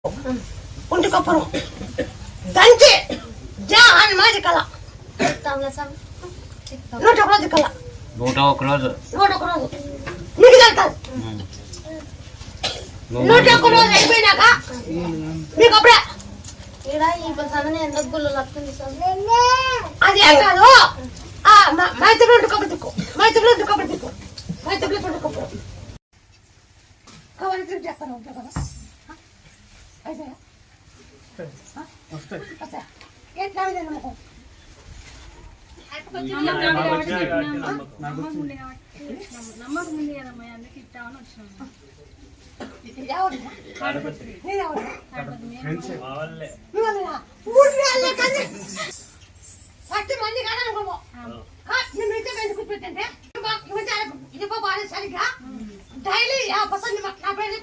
ఉంటి కప్పురం దంచి జా హనుమాజీ కళ 101 రోజు కళ 101 రోజు మీకు వెళ్తాను 101 రోజు అయిపోయినాక మీకు అప్పుడే అది ఏం కాదు మైత్రి కబురు దిక్కు మైత్రి కబురు దిక్కు మైత్రి కబురు కబురు దిక్కు చెప్తాను కదా అయితే ఎట్లా నమ్మకం ఫస్ట్ మంది కాదనుకో నేనైతే ఎందుకు పెట్టంటే సరిగ్గా డైలీ 50% నా పేరు